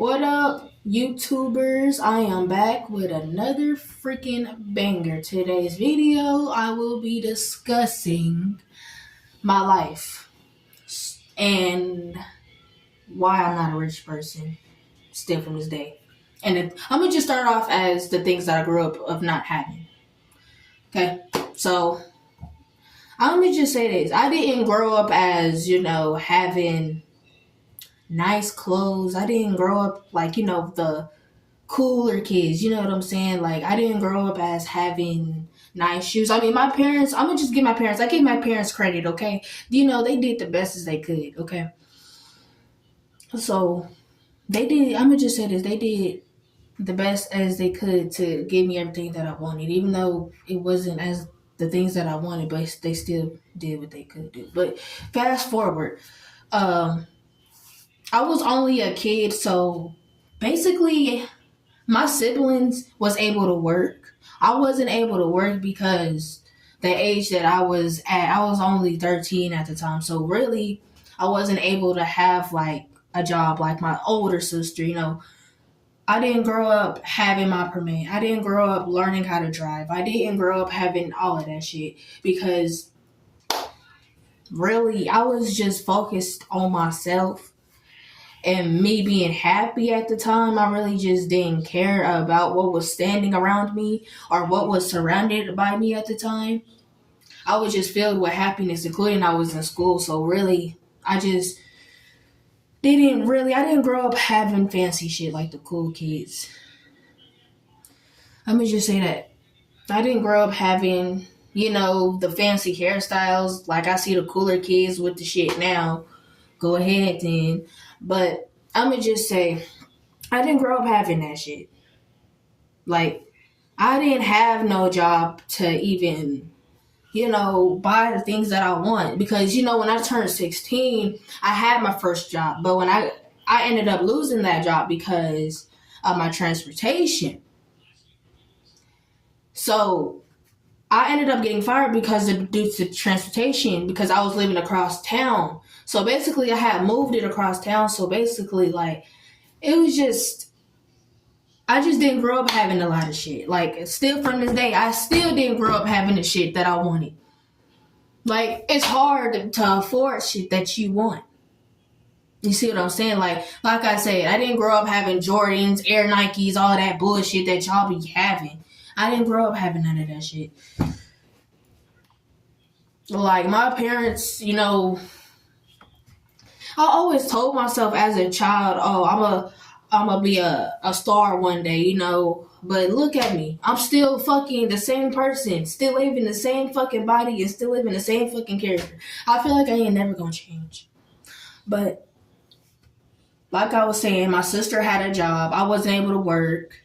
What up, YouTubers? I am back with another freaking banger. Today's video, I will be discussing my life and why I'm not a rich person still from this day. And I'm gonna just start off as the things that I grew up of not having. Okay, so I'm gonna just say this: I didn't grow up as having nice clothes. I didn't grow up like the cooler kids, you know what I'm saying? Like, I didn't grow up as having nice shoes. I mean, my parents, I'm gonna just give my parents, I give my parents credit, okay? They did the best as they could, okay? So, I'm gonna just say this, they did the best as they could to give me everything that I wanted, even though it wasn't as the things that I wanted, but they still did what they could do. But fast forward, I was only a kid, so basically my siblings was able to work. I wasn't able to work because the age that I was at, I was only 13 at the time. So really, I wasn't able to have like a job like my older sister, I didn't grow up having my permit. I didn't grow up learning how to drive. I didn't grow up having all of that shit because really, I was just focused on myself and me being happy at the time. I really just didn't care about what was standing around me or what was surrounded by me at the time. I was just filled with happiness, including I was in school. So really, I didn't grow up having fancy shit like the cool kids. Let me just say that. I didn't grow up having, the fancy hairstyles. Like I see the cooler kids with the shit now. Go ahead then. But I'm going to just say, I didn't grow up having that shit. Like, I didn't have no job to even, buy the things that I want. Because, when I turned 16, I had my first job. But when I ended up losing that job because of my transportation. So, I ended up getting fired due to transportation because I was living across town. So basically, I had moved it across town. So basically, like, it was just, I just didn't grow up having a lot of shit. Like, still from this day, I still didn't grow up having the shit that I wanted. Like, it's hard to afford shit that you want. You see what I'm saying? Like I said, I didn't grow up having Jordans, Air Nikes, all that bullshit that y'all be having. I didn't grow up having none of that shit. Like, my parents, I always told myself as a child, oh, I'm gonna be a star one day, But look at me. I'm still fucking the same person, still living the same fucking body and still living the same fucking character. I feel like I ain't never gonna change. But like I was saying, my sister had a job. I wasn't able to work.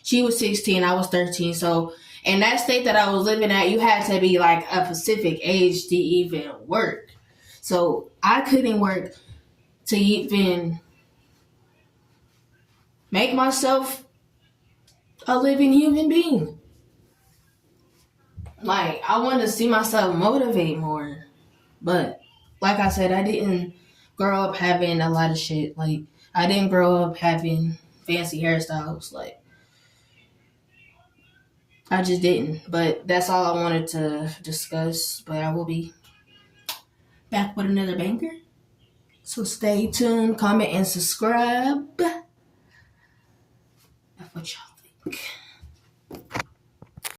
She was 16, I was 13, so in that state that I was living at, you had to be like a specific age to even work. So I couldn't work to even make myself a living human being. Like, I wanted to see myself motivate more. But like I said, I didn't grow up having a lot of shit. Like, I didn't grow up having fancy hairstyles. Like, I just didn't. But that's all I wanted to discuss. But I will be back with another banger. So stay tuned, comment, and subscribe. That's what y'all think.